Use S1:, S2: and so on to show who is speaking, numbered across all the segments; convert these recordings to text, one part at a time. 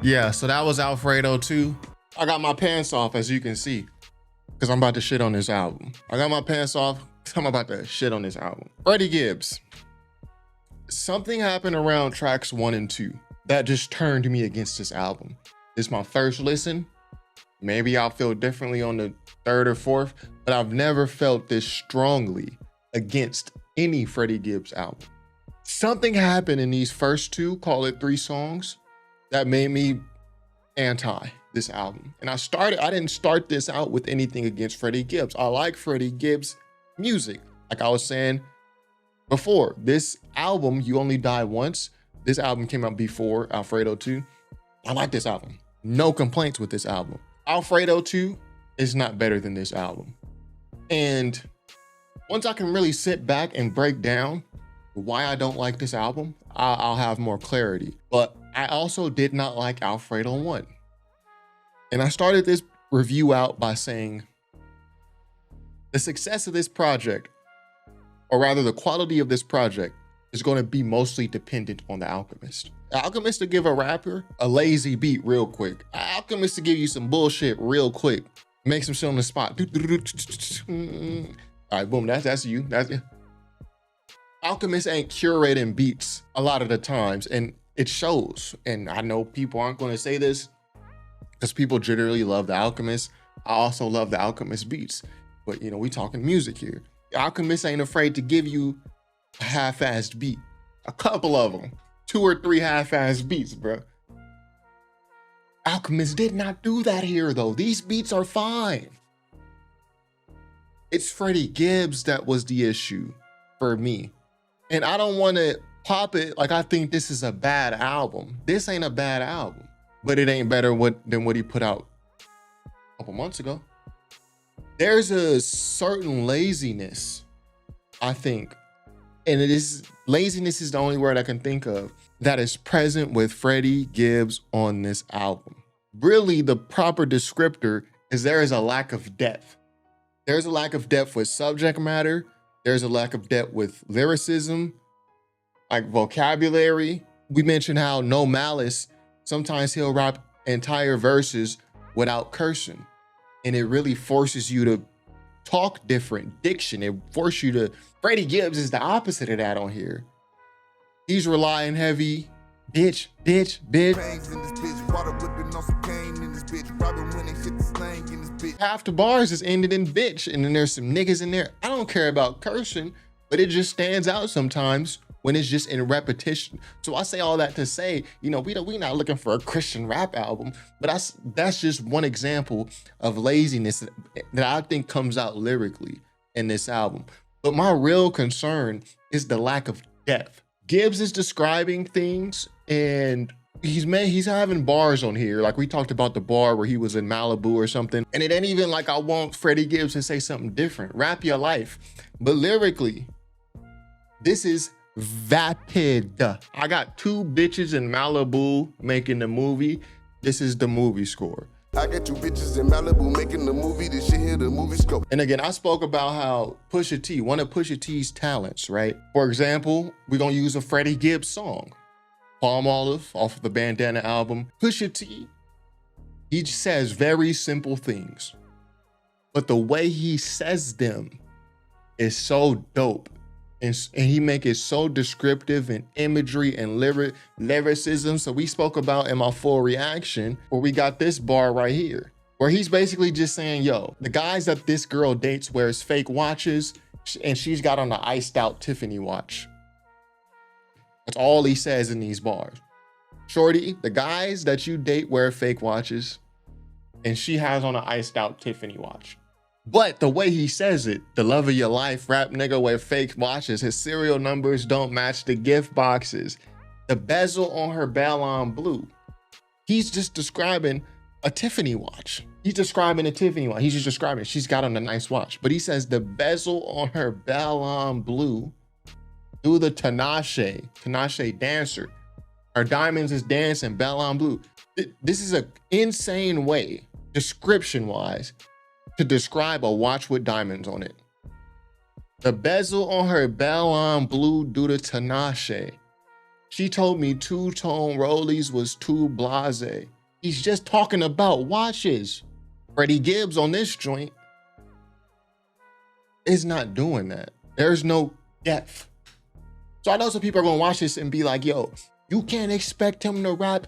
S1: Yeah, so that was Alfredo too. I got my pants off, as you can see, because I'm about to shit on this album. I got my pants off because I'm about to shit on this album. Freddie Gibbs. Something happened around tracks 1 and 2 that just turned me against this album. This is my first listen. Maybe I'll feel differently on the 3rd or 4th, but I've never felt this strongly against any Freddie Gibbs album. Something happened in these first 2, call it 3 songs, that made me anti this album. And I didn't start this out with anything against Freddie Gibbs. I like Freddie Gibbs music. Like I was saying before, this album, You Only Die Once, this album came out before Alfredo 2. I like this album. No complaints with this album. Alfredo 2 is not better than this album. And once I can really sit back and break down why I don't like this album, I'll have more clarity. But I also did not like Alfredo 1. And I started this review out by saying the success of this project, or rather the quality of this project, is going to be mostly dependent on The Alchemist. The Alchemist to give a rapper a lazy beat real quick. Alchemist to give you some bullshit real quick. Make some shit on the spot. All right, boom, that's you. That's it. Alchemist ain't curating beats a lot of the times, and it shows. And I know people aren't going to say this because people generally love The Alchemist. I also love The Alchemist beats, but you know, we talking music here. The Alchemist ain't afraid to give you a half-assed beat. A couple of them, 2 or 3 half-assed beats, bro. Alchemist did not do that here though. These beats are fine. It's Freddie Gibbs that was the issue for me. And I don't want to pop it like I think this is a bad album. This ain't a bad album, but it ain't better than what he put out a couple months ago. There's a certain laziness, I think, and laziness is the only word I can think of, that is present with Freddie Gibbs on this album. Really, the proper descriptor is there is a lack of depth. There's a lack of depth with subject matter. There's a lack of depth with lyricism, like vocabulary. We mentioned how No Malice, sometimes he'll rap entire verses without cursing. And it really forces you to talk different diction. It forces you to, Freddie Gibbs is the opposite of that on here. He's relying heavy, bitch. Half the bars is ended in bitch, and then there's some niggas in there. I don't care about cursing, but it just stands out sometimes when it's just in repetition. So I say all that to say, you know, we not looking for a Christian rap album, but that's just one example of laziness that I think comes out lyrically in this album. But my real concern is the lack of depth. Gibbs is describing things, and he's having bars on here. Like we talked about the bar where he was in Malibu or something. And it ain't even like I want Freddie Gibbs to say something different. Rap your life. But lyrically, this is vapid. I got 2 bitches in Malibu making the movie. This is the movie score.
S2: I got 2 bitches in Malibu making the movie. This shit here, the movie scope.
S1: And again, I spoke about how Pusha T, one of Pusha T's talents, right? For example, we're gonna use a Freddie Gibbs song. Palm Olive off of the Bandana album. Pusha T, he says very simple things, but the way he says them is so dope. And he make it so descriptive and imagery and lyricism. So we spoke about in my full reaction where we got this bar right here, where he's basically just saying, yo, the guys that this girl dates wears fake watches and she's got on an iced out Tiffany watch. That's all he says in these bars. Shorty, the guys that you date wear fake watches and she has on an iced out Tiffany watch. But the way he says it, the love of your life, rap nigga wear fake watches, his serial numbers don't match the gift boxes, the bezel on her Ballon Blue. He's just describing a Tiffany watch. He's describing a Tiffany watch. He's just describing it. She's got on a nice watch. But he says the bezel on her Ballon Blue, do the Tinashe dancer. Her diamonds is dancing, Ballon Blue. This is an insane way, description-wise, to describe a watch with diamonds on it. The bezel on her Ballon Blue due to Tinashe. She told me two-tone rollies was too blase. He's just talking about watches. Freddie Gibbs on this joint is not doing that. There's no depth. So I know some people are gonna watch this and be like, yo, you can't expect him to rap,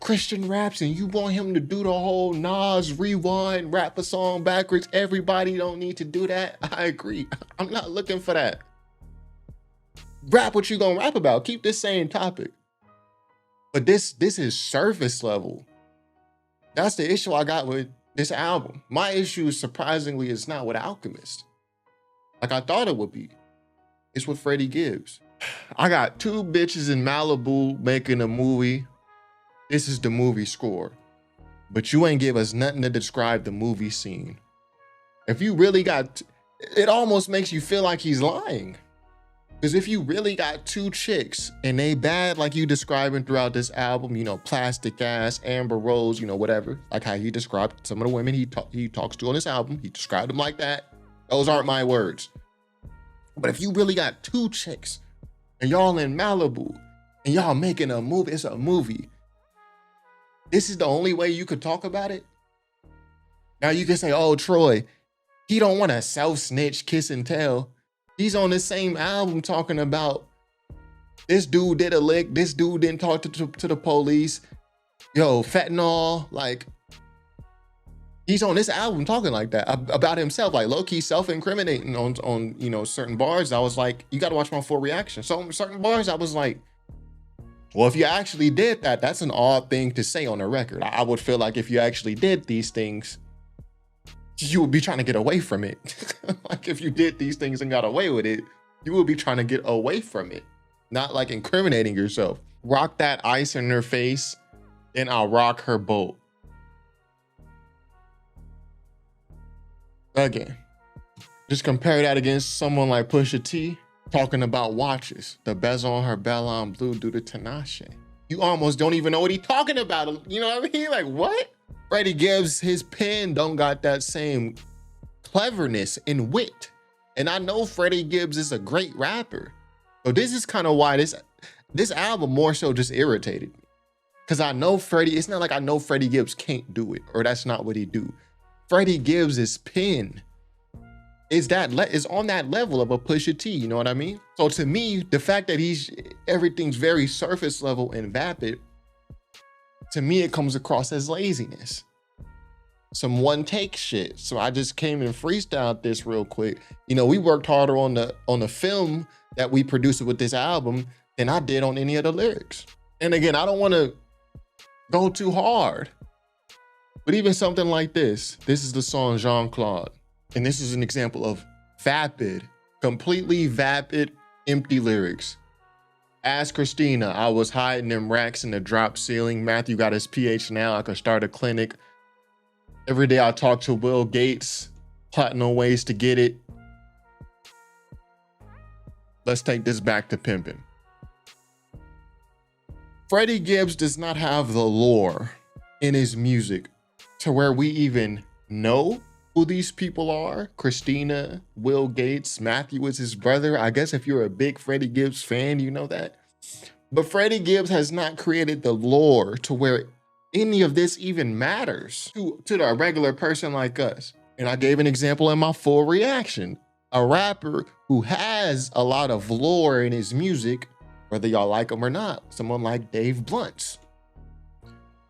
S1: Christian raps, and you want him to do the whole Nas rewind, rap a song backwards. Everybody don't need to do that. I agree. I'm not looking for that. Rap what you gonna rap about. Keep this same topic. But this is surface level. That's the issue I got with this album. My issue, surprisingly, is not with Alchemist, like I thought it would be. It's with Freddie Gibbs. I got two bitches in Malibu making a movie. This is the movie score. But you ain't give us nothing to describe the movie scene. If you really got, it almost makes you feel like he's lying. Because if you really got two chicks and they bad like you describing throughout this album, plastic ass, Amber Rose, whatever, like how he described some of the women he talks to on this album, he described them like that. Those aren't my words. But if you really got two chicks and y'all in Malibu and y'all making a movie, it's a movie. This is the only way you could talk about it. Now you can say, oh, Troy, he don't want to self-snitch, kiss and tell. He's on the same album talking about this dude did a lick, this dude didn't talk to the police. Yo, fentanyl, like, he's on this album talking like that about himself, like low-key self-incriminating on certain bars. I was like, you got to watch my full reaction. So certain bars, I was like, well, if you actually did that, that's an odd thing to say on a record. I would feel like if you actually did these things, you would be trying to get away from it. Like if you did these things and got away with it, you would be trying to get away from it, not like incriminating yourself. Rock that ice in her face, then I'll rock her boat. Again, just compare that against someone like Pusha T talking about watches. The bezel on her Bellon Blue due to Tinashe. You almost don't even know what he's talking about. You know what I mean? Like, what? Freddie Gibbs, his pen don't got that same cleverness and wit. And I know Freddie Gibbs is a great rapper. So this is kind of why this album more so just irritated me. Because I know Freddie, it's not like I know Freddie Gibbs can't do it or that's not what he do. Freddie Gibbs' pen is on that level of a Pusha T, you know what I mean? So to me, the fact that everything's very surface level and vapid, to me, it comes across as laziness. Some one take shit. So I just came and freestyled this real quick. We worked harder on the film that we produced with this album than I did on any of the lyrics. And again, I don't want to go too hard, but even something like this is the song Jean-Claude. And this is an example of vapid, completely vapid, empty lyrics. Ask Christina, I was hiding them racks in the drop ceiling. Matthew got his PH now, I could start a clinic. Every day I talk to Will Gates, plotting on ways to get it. Let's take this back to pimping. Freddie Gibbs does not have the lore in his music to where we even know who these people are. Christina, Will Gates, Matthew is his brother. I guess if you're a big Freddie Gibbs fan, you know that. But Freddie Gibbs has not created the lore to where any of this even matters to the regular person like us. And I gave an example in my full reaction. A rapper who has a lot of lore in his music, whether y'all like him or not, someone like Dave Bluntz.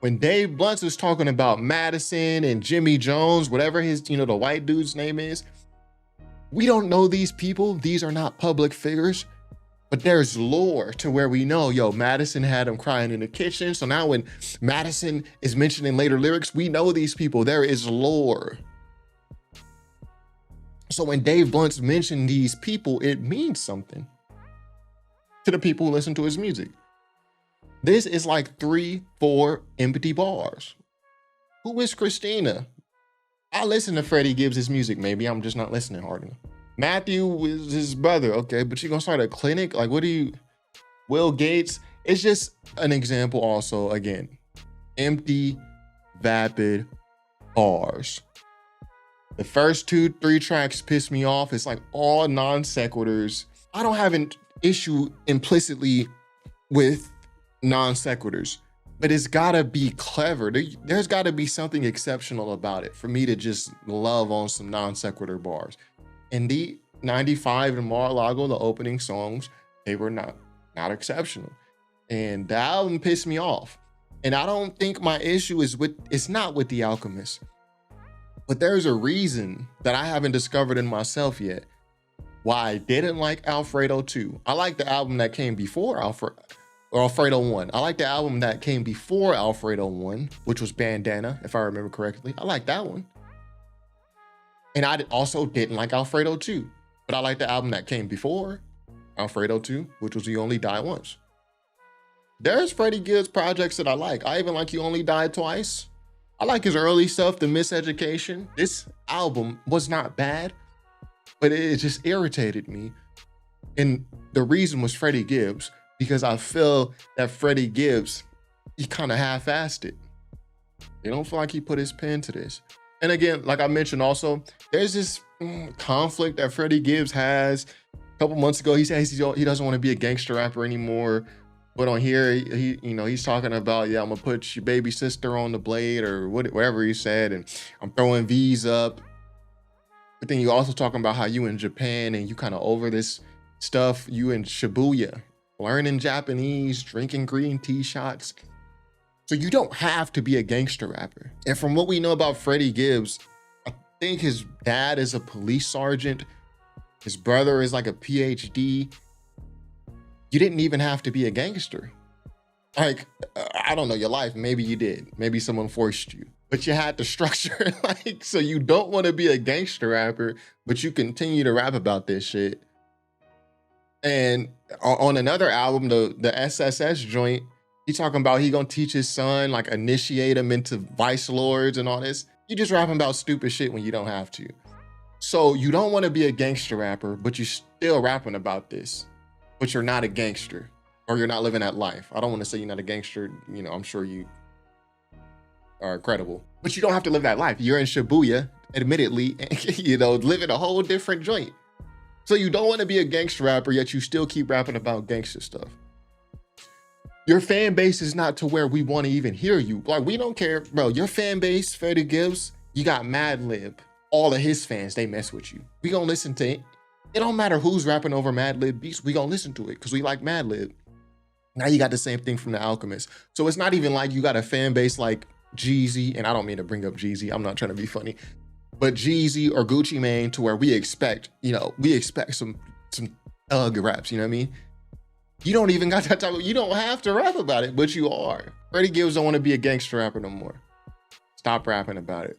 S1: When Dave Bluntz is talking about Madison and Jimmy Jones, whatever his, the white dude's name is, we don't know these people. These are not public figures, but there's lore to where we know, Madison had him crying in the kitchen. So now when Madison is mentioned in later lyrics, we know these people. There is lore. So when Dave Bluntz mentioned these people, it means something to the people who listen to his music. This is like 3-4 empty bars. Who is Christina? I listen to Freddie Gibbs' music. Maybe I'm just not listening hard enough. Matthew is his brother. Okay, but you gonna start a clinic? Like, Will Gates? It's just an example also, again, empty, vapid bars. The first 2-3 tracks piss me off. It's like all non sequiturs. I don't have an issue implicitly with non sequiturs, but it's gotta be clever. There's gotta be something exceptional about it for me to just love on some non sequitur bars. And the 95 and Mar-a-Lago, the opening songs, they were not exceptional. And the album pissed me off. And I don't think my issue is it's not with The Alchemist, but there's a reason that I haven't discovered in myself yet why I didn't like Alfredo 2. I like the album that came before Alfredo 1. I like the album that came before Alfredo 1, which was Bandana, if I remember correctly. I like that one. And I also didn't like Alfredo 2, but I like the album that came before Alfredo 2, which was You Only Die Once. There's Freddie Gibbs projects that I like. I even like You Only Die Twice. I like his early stuff, The Miseducation. This album was not bad, but it just irritated me. And the reason was Freddie Gibbs, because I feel that Freddie Gibbs, he kind of half-assed it. I don't feel like he put his pen to this. And again, like I mentioned also, there's this conflict that Freddie Gibbs has. A couple months ago, he says he doesn't want to be a gangster rapper anymore. But on here, he's talking about, yeah, I'm gonna put your baby sister on the blade or whatever he said, and I'm throwing V's up. But then you also talking about how you in Japan and you kind of over this stuff. You in Shibuya, learning Japanese, drinking green tea shots. So you don't have to be a gangster rapper. And from what we know about Freddie Gibbs, I think his dad is a police sergeant. His brother is like a PhD. You didn't even have to be a gangster. Like, I don't know your life. Maybe you did. Maybe someone forced you. But you had the structure. Like, so you don't want to be a gangster rapper, but you continue to rap about this shit. And on another album, the SSS joint, he talking about he gonna teach his son, like initiate him into vice lords and all this. You just rapping about stupid shit when you don't have to. So you don't want to be a gangster rapper, but you still rapping about this. But you're not a gangster, or you're not living that life. I don't want to say you're not a gangster. You know, I'm sure you are credible, but you don't have to live that life. You're in Shibuya, admittedly, you know, living a whole different joint. So you don't want to be a gangster rapper, yet you still keep rapping about gangster stuff. Your fan base is not to where we want to even hear you. Like, we don't care, bro. Your fan base, Freddie Gibbs, you got Madlib. All of his fans, they mess with you. We gonna listen to it. It don't matter who's rapping over Madlib beats, we gonna listen to it because we like Madlib. Now you got the same thing from The Alchemist. So it's not even like you got a fan base like Jeezy, and I don't mean to bring up Jeezy, I'm not trying to be funny, but Jeezy or Gucci Mane to where we expect some thug raps, you know what I mean? You don't even got that type of, you don't have to rap about it, but you are. Freddie Gibbs don't want to be a gangster rapper no more. Stop rapping about it.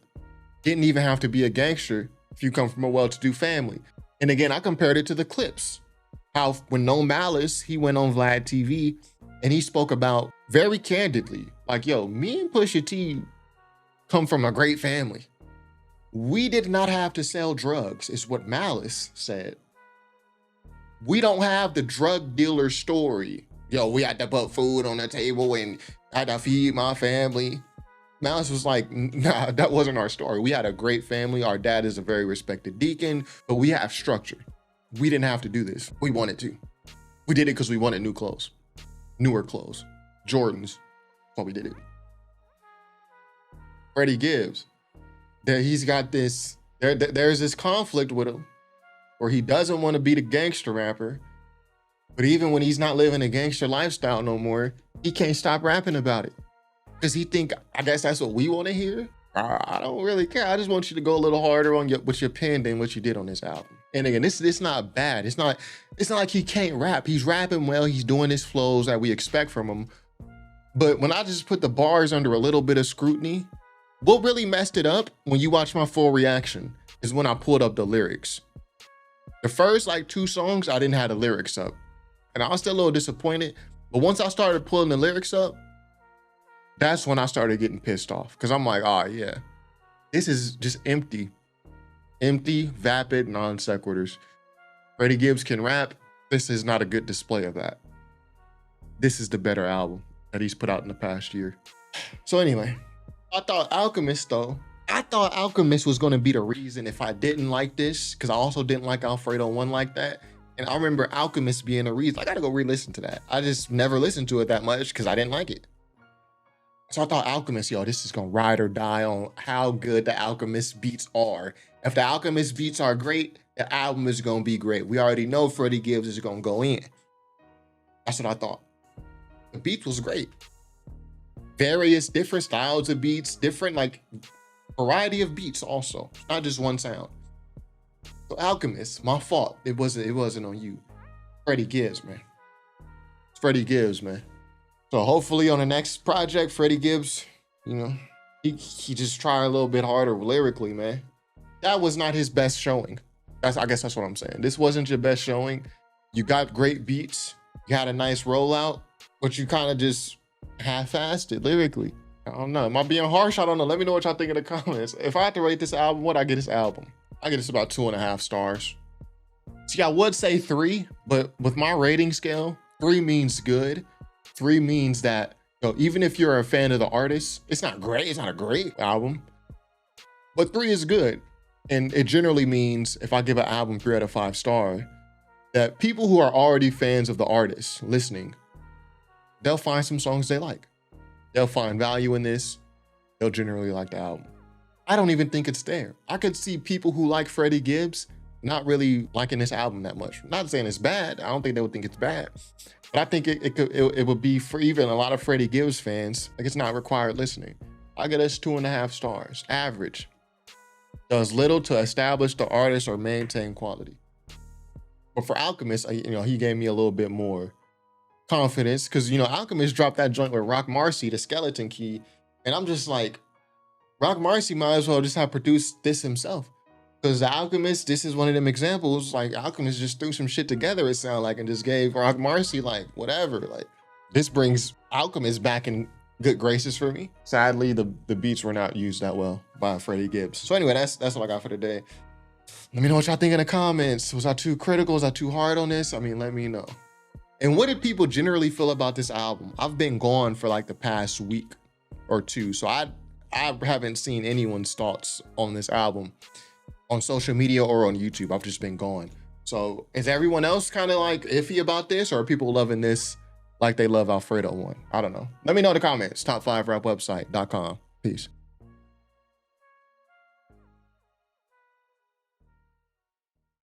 S1: Didn't even have to be a gangster if you come from a well-to-do family. And again, I compared it to the clips. How when No Malice, he went on Vlad TV and he spoke about very candidly, like, yo, me and Pusha T come from a great family. We did not have to sell drugs, is what Malice said. We don't have the drug dealer story. Yo, we had to put food on the table and I had to feed my family. Malice was like, nah, that wasn't our story. We had a great family. Our dad is a very respected deacon, but we have structure. We didn't have to do this. We wanted to. We did it because we wanted new clothes, newer clothes, Jordans. That's why we did it. Freddie Gibbs, he's got this, there's this conflict with him where he doesn't want to be the gangster rapper, but even when he's not living a gangster lifestyle no more, he can't stop rapping about it. Because he think, I guess that's what we want to hear. I don't really care. I just want you to go a little harder on with your pen than what you did on this album. And again, this not bad. It's not like he can't rap. He's rapping well. He's doing his flows that we expect from him. But when I just put the bars under a little bit of scrutiny, what really messed it up when you watch my full reaction is when I pulled up the lyrics. The first like 2 songs, I didn't have the lyrics up. And I was still a little disappointed. But once I started pulling the lyrics up, that's when I started getting pissed off. Because I'm like, oh yeah, this is just empty. Empty, vapid, non sequiturs. Freddie Gibbs can rap. This is not a good display of that. This is the better album that he's put out in the past year. So anyway, I thought Alchemist was going to be the reason if I didn't like this, because I also didn't like Alfredo 1 like that. And I remember Alchemist being a reason. I gotta go re-listen to that. I just never listened to it that much because I didn't like it. So I thought Alchemist, yo, this is gonna ride or die on how good the Alchemist beats are. If the Alchemist beats are great, the album is gonna be great. We already know Freddie Gibbs is gonna go in. That's what I thought. The beats was great. Various different styles of beats, different like variety of beats also, not just one sound. So Alchemist, my fault. It wasn't on you. Freddie Gibbs, man. It's Freddie Gibbs, man. So hopefully on the next project, Freddie Gibbs, you know, he just try a little bit harder lyrically, man. That was not his best showing. I guess that's what I'm saying. This wasn't your best showing. You got great beats. You had a nice rollout, but you kind of just half-assed it lyrically. I don't know. Am I being harsh? I don't know. Let me know what y'all think in the comments. If I had to rate this album, what I get this album? I get this about 2.5 stars. See, I would say 3, but with my rating scale, 3 means good. 3 means that, you know, even if you're a fan of the artist, it's not great. It's not a great album, but 3 is good. And it generally means if I give an album 3 out of 5 stars, that people who are already fans of the artist listening, they'll find some songs they like. They'll find value in this. They'll generally like the album. I don't even think it's there. I could see people who like Freddie Gibbs not really liking this album that much. I'm not saying it's bad. I don't think they would think it's bad. But I think it would be for even a lot of Freddie Gibbs fans, like it's not required listening. I get us 2.5 stars, average. Does little to establish the artist or maintain quality. But for Alchemist, you know, he gave me a little bit more confidence because, you know, Alchemist dropped that joint with Rock Marcy, the Skeleton Key. And I'm just like, Rock Marcy might as well just have produced this himself. Because the Alchemist, this is one of them examples, like Alchemist just threw some shit together, it sounded like, and just gave Rock Marcy like whatever. Like this brings Alchemist back in good graces for me. Sadly, the beats were not used that well by Freddie Gibbs. So anyway, that's what I got for today. Let me know what y'all think in the comments. Was I too critical? Was I too hard on this? I mean, let me know. And what did people generally feel about this album? I've been gone for like the past week or two, so I haven't seen anyone's thoughts on this album on social media or on YouTube. I've just been gone. So is everyone else kind of like iffy about this, or are people loving this like they love Alfredo one? I don't know. Let me know in the comments. Top5rapwebsite.com. Peace.